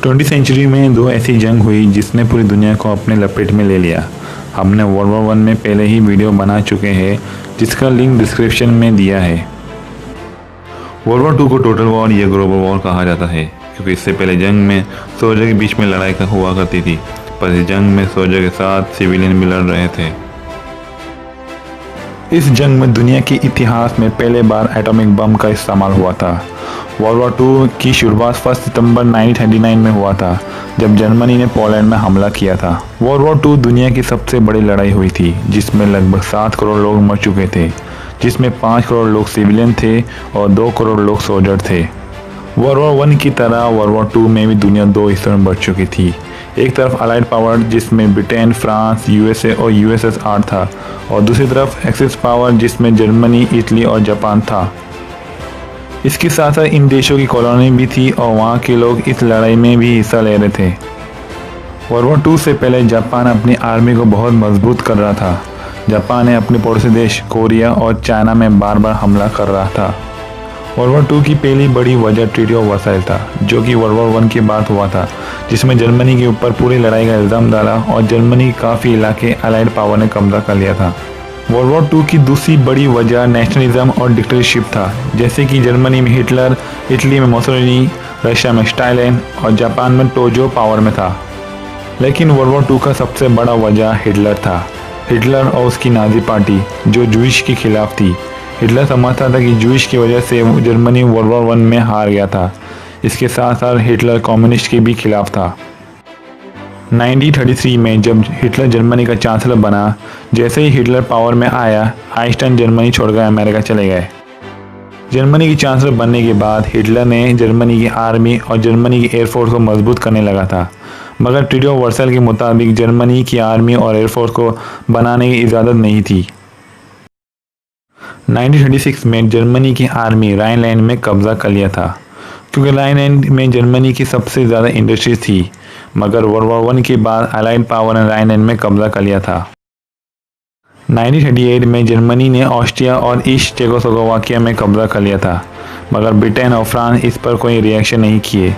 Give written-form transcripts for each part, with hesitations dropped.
20वीं century में दो ऐसी जंग हुई जिसने पूरी दुनिया को अपने लपेट में ले लिया। हमने वर्ल्ड वॉर 1 में पहले ही वीडियो बना चुके हैं जिसका लिंक डिस्क्रिप्शन में दिया है। वर्ल्ड वॉर 2 को टोटल वॉर या ग्लोबल वॉर कहा जाता है क्योंकि इससे पहले जंग में सोल्जर के बीच में लड़ाई हुआ करती थी, पर इस जंग में सोल्जर के साथ सिविलियन भी लड़ रहे थे। इस जंग में दुनिया के इतिहास में पहले बार एटॉमिक बम का इस्तेमाल हुआ था। वर्ल्ड वॉर 2 की शुरुआत 1 सितंबर 1939 में हुआ था जब जर्मनी ने पोलैंड में हमला किया था। वर्ल्ड वॉर 2 दुनिया की सबसे बड़ी लड़ाई हुई थी जिसमें लगभग 7 करोड़ लोग मर चुके थे, जिसमें 5 करोड़ लोग सिविलियन थे और 2 करोड़ लोग सोल्जर थे। वर्ल्ड वॉर 1 की तरह वर्ल्ड वॉर 2 में भी दुनिया दो हिस्सों में बढ़ चुकी थी। एक तरफ अलाइड पावर जिसमें ब्रिटेन, फ्रांस, यूएसए और यूएसएसआर था और दूसरी तरफ एक्सिस पावर जिसमें जर्मनी, इटली और जापान था। इसके साथ साथ इन देशों की कॉलोनी भी थी और वहाँ के लोग इस लड़ाई में भी हिस्सा ले रहे थे। वर्ल्ड वॉर 2 से पहले जापान अपनी आर्मी को बहुत मजबूत कर रहा था। जापान ने अपने पड़ोसी देश कोरिया और चाइना में बार बार हमला कर रहा था। वर्ल्ड वॉर 2 की पहली बड़ी वजह ट्रीटी ऑफ वर्साइल था जो कि वर्ल्ड वॉर 1 के बाद हुआ था, जिसमें जर्मनी के ऊपर पूरी लड़ाई का इल्ज़ाम डाला और जर्मनी के काफ़ी इलाके अलाइड पावर ने कब्जा कर लिया था। वर्ल्ड वॉर 2 की दूसरी बड़ी वजह नेशनलिज्म और डिक्टेटरशिप था, जैसे कि जर्मनी में हिटलर, इटली में मुसोलिनी, रशिया में स्टालिन और जापान में टोजो पावर में था। लेकिन वर्ल्ड वॉर 2 का सबसे बड़ा वजह हिटलर था। हिटलर और उसकी नाजी पार्टी जो जूइश के खिलाफ थी। हिटलर समझता था कि जूइश की वजह से जर्मनी वर्ल्ड वॉर 1 में हार गया था। इसके साथ साथ हिटलर कम्युनिस्ट के भी खिलाफ था। 1933 में जब हिटलर जर्मनी का चांसलर बना, जैसे ही हिटलर पावर में आया, आइंस्टाइन जर्मनी छोड़कर अमेरिका चले गए। जर्मनी की चांसलर बनने के बाद हिटलर ने जर्मनी की आर्मी और जर्मनी की एयरफोर्स को मजबूत करने लगा था, मगर ट्रीटी ऑफ वर्साइल के मुताबिक जर्मनी की आर्मी और एयरफोर्स को बनाने की इजाज़त नहीं थी। 1936 में जर्मनी की आर्मी राइनलैंड में कब्जा कर लिया था क्योंकि राइनलैंड में जर्मनी की सबसे ज़्यादा इंडस्ट्रीज थी, मगर वर्ल्ड वॉर 1 के बाद अलाइड पावर ने राइनलैंड में कब्जा कर लिया था। 1938 में जर्मनी ने ऑस्ट्रिया और ईस्ट चेकोस्लोवाकिया में कब्जा कर लिया था, मगर ब्रिटेन और फ्रांस इस पर कोई रिएक्शन नहीं किए।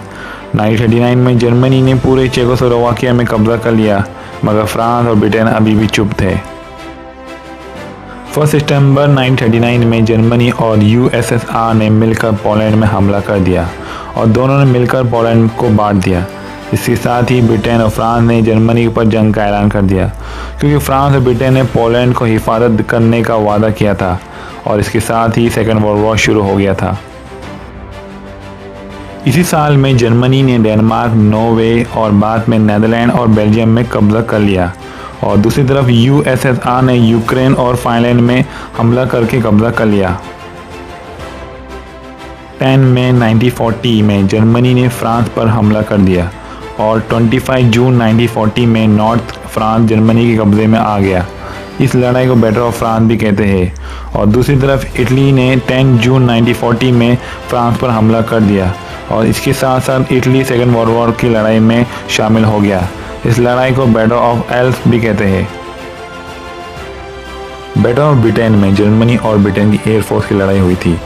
1939 में जर्मनी ने पूरे चेकोस्लोवाकिया में कब्जा कर लिया, मगर फ्रांस और ब्रिटेन अभी भी चुप थे। 1 सितंबर 1939 में जर्मनी और यूएसएसआर ने मिलकर पोलैंड में हमला कर दिया और दोनों ने मिलकर पोलैंड को बांट दिया। इसके साथ ही ब्रिटेन और फ्रांस ने जर्मनी के ऊपर जंग का ऐलान कर दिया क्योंकि फ्रांस और ब्रिटेन ने पोलैंड को हिफाजत करने का वादा किया था और इसके साथ ही सेकेंड वर्ल्ड वॉर शुरू हो गया था। इसी साल में जर्मनी ने डेनमार्क, नॉर्वे और बाद में नीदरलैंड और बेल्जियम में कब्जा कर लिया और दूसरी तरफ यूएसएसआर ने यूक्रेन और फाइनलैंड में हमला करके कब्जा कर लिया। 10 मई 1940 में जर्मनी ने फ्रांस पर हमला कर दिया और 25 जून 1940 में नॉर्थ फ्रांस जर्मनी के कब्जे में आ गया। इस लड़ाई को बैटल ऑफ फ्रांस भी कहते हैं। और दूसरी तरफ इटली ने 10 जून 1940 में फ्रांस पर हमला कर दिया और इसके साथ साथ इटली सेकेंड वर्ल्ड वॉर की लड़ाई में शामिल हो गया। इस लड़ाई को बैटल ऑफ एल्प्स भी कहते हैं। बैटल ऑफ ब्रिटेन में जर्मनी और ब्रिटेन की एयरफोर्स की लड़ाई हुई थी।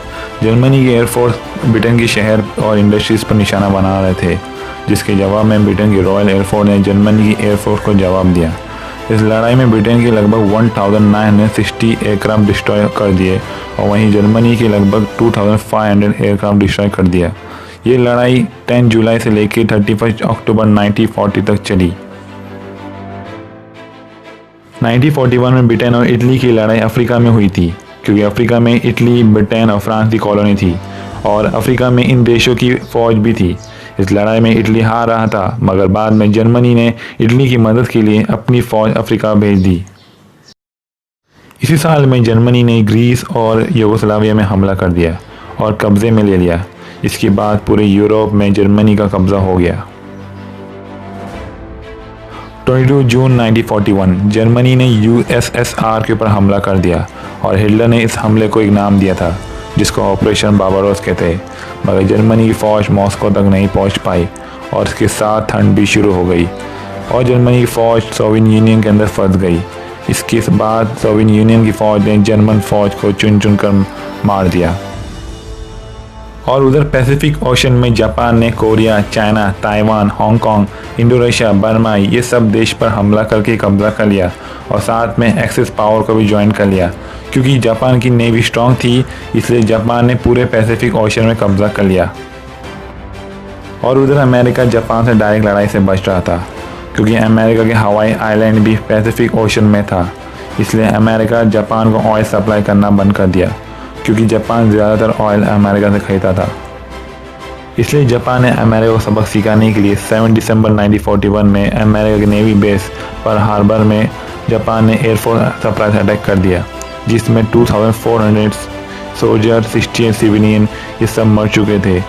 जर्मनी की एयरफोर्स ब्रिटेन के शहर और इंडस्ट्रीज पर निशाना बना रहे थे, जिसके जवाब में ब्रिटेन की रॉयल एयरफोर्स ने जर्मनी की एयरफोर्स को जवाब दिया। इस लड़ाई में ब्रिटेन के लगभग 1960 एयरक्राफ्ट डिस्ट्रॉय कर दिए और वहीं जर्मनी के लगभग 2500 एयरक्राफ्ट डिस्ट्रॉय कर दिया। ये लड़ाई 10 जुलाई से लेकर 31 अक्टूबर 1940 तक चली। 1941 में ब्रिटेन और इटली की लड़ाई अफ्रीका में हुई थी क्योंकि अफ्रीका में इटली, ब्रिटेन और फ्रांस की कॉलोनी थी और अफ्रीका में इन देशों की फौज भी थी। इस लड़ाई में इटली हार रहा था, मगर बाद में जर्मनी ने इटली की मदद के लिए अपनी फौज अफ्रीका भेज दी। इसी साल में जर्मनी ने ग्रीस और यूगोस्लाविया में हमला कर दिया और कब्जे में ले लिया। इसके बाद पूरे यूरोप में जर्मनी का कब्जा हो गया। 22 जून 1941 जर्मनी ने यूएसएसआर के ऊपर हमला कर दिया और हिटलर ने इस हमले को एक नाम दिया था जिसको ऑपरेशन बारबारोस कहते हैं, मगर जर्मनी की फ़ौज मॉस्को तक नहीं पहुंच पाई और इसके साथ ठंड भी शुरू हो गई और जर्मनी की फ़ौज सोवियत यूनियन के अंदर फंस गई। इसके बाद सोवियत यूनियन की फ़ौज ने जर्मन फ़ौज को चुन चुन कर मार दिया। और उधर पैसिफिक ओशन में जापान ने Korea, China, Taiwan, Hong Kong, Indonesia, Burma ये सब देश पर हमला करके कब्जा कर लिया और साथ में एक्सिस पावर को भी ज्वाइन कर लिया। क्योंकि जापान की नेवी स्ट्रांग थी, इसलिए जापान ने पूरे पैसिफिक ओशन में कब्जा कर लिया। और उधर अमेरिका जापान से डायरेक्ट लड़ाई से बच रहा था, क्योंकि अमेरिका के हवाई आइलैंड भी पैसिफिक ओशन में था। इसलिए अमेरिका जापान को ऑयल सप्लाई करना बंद कर दिया, क्योंकि जापान ज़्यादातर ऑयल अमेरिका से खरीदता था। इसलिए जापान ने अमेरिका को सबक सिखाने के लिए 7 दिसंबर 1941 में अमेरिका के नेवी बेस पर्ल हार्बर में जापान ने एयरफोर्स सरप्राइज अटैक कर दिया, जिसमें 2400 सोल्जर, 68 सिविलियन ये सब मर चुके थे।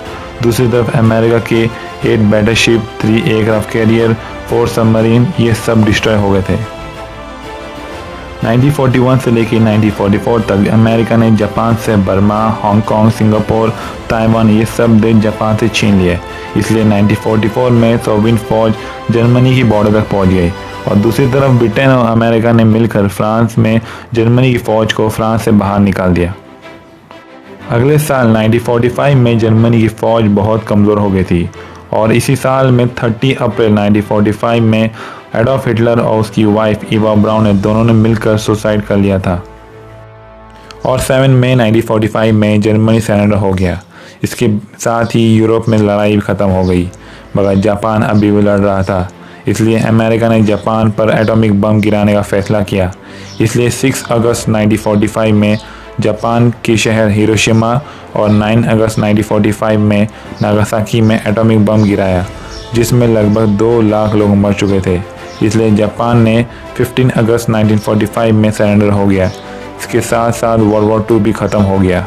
दूसरी तरफ अमेरिका के 8 बैटलशिप, 3 एयरक्राफ्ट कैरियर, 4 सबमरीन ये सब डिस्ट्रॉय हो गए थे। 1941 से लेकर 1944 तक अमेरिका ने जापान से बर्मा, हांगकांग, सिंगापुर, ताइवान ये सब देश जापान से छीन लिए। इसलिए 1944 में सोवियत फौज जर्मनी की बॉर्डर तक पहुंच गई और दूसरी तरफ ब्रिटेन और अमेरिका ने मिलकर फ्रांस में जर्मनी की फौज को फ्रांस से बाहर निकाल दिया। अगले साल 1945 में जर्मनी की फौज बहुत कमज़ोर हो गई थी और इसी साल में 30 अप्रैल 1945 में एडोल्फ हिटलर और उसकी वाइफ इवा ब्राउन ने दोनों ने मिलकर सुसाइड कर लिया था और 7 मई 1945 में जर्मनी सरेंडर हो गया। इसके साथ ही यूरोप में लड़ाई भी ख़त्म हो गई, मगर जापान अभी भी लड़ रहा था। इसलिए अमेरिका ने जापान पर एटॉमिक बम गिराने का फैसला किया। इसलिए 6 अगस्त 1945 में जापान के शहर हिरोशिमा और 9 अगस्त 1945 में नागासाकी में एटॉमिक बम गिराया, जिसमें लगभग 2 लाख लोग मर चुके थे। इसलिए जापान ने 15 अगस्त 1945 में सरेंडर हो गया। इसके साथ साथ वर्ल्ड वॉर 2 भी ख़त्म हो गया।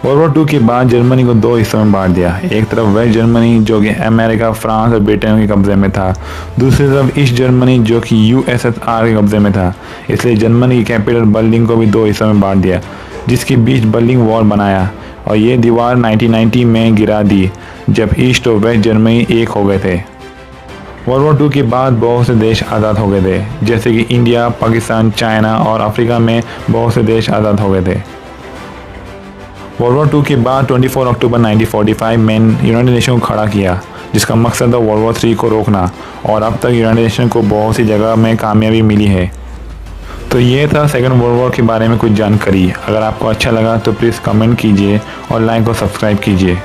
वर्ल्ड वॉर 2 के बाद जर्मनी को 2 हिस्सों में बांट दिया। एक तरफ वेस्ट जर्मनी जो कि अमेरिका, फ्रांस और ब्रिटेन के कब्जे में था, दूसरी तरफ ईस्ट जर्मनी जो कि यूएसएसआर के कब्जे में था। इसलिए जर्मनी की कैपिटल बर्लिन को भी 2 हिस्सों में बांट दिया, जिसके बीच बर्लिन वॉल बनाया और ये दीवार 1990 में गिरा दी, जब ईस्ट और वेस्ट जर्मनी एक हो गए थे। वर्ल्ड वॉर 2 के बाद बहुत से देश आज़ाद हो गए थे, जैसे कि इंडिया, पाकिस्तान, चाइना और अफ्रीका में बहुत से देश आज़ाद हो गए थे। वर्ल्ड वॉर 2 के बाद 24 अक्टूबर 1945 में यूनाइटेड नेशन को खड़ा किया, जिसका मकसद था वर्ल्ड वॉर 3 को रोकना, और अब तक यूनाइटेड नेशन को बहुत सी जगह में कामयाबी मिली है। तो ये था सेकंड वर्ल्ड वॉर के बारे में कुछ जानकारी। अगर आपको अच्छा लगा तो प्लीज़ कमेंट कीजिए और लाइक और सब्सक्राइब कीजिए।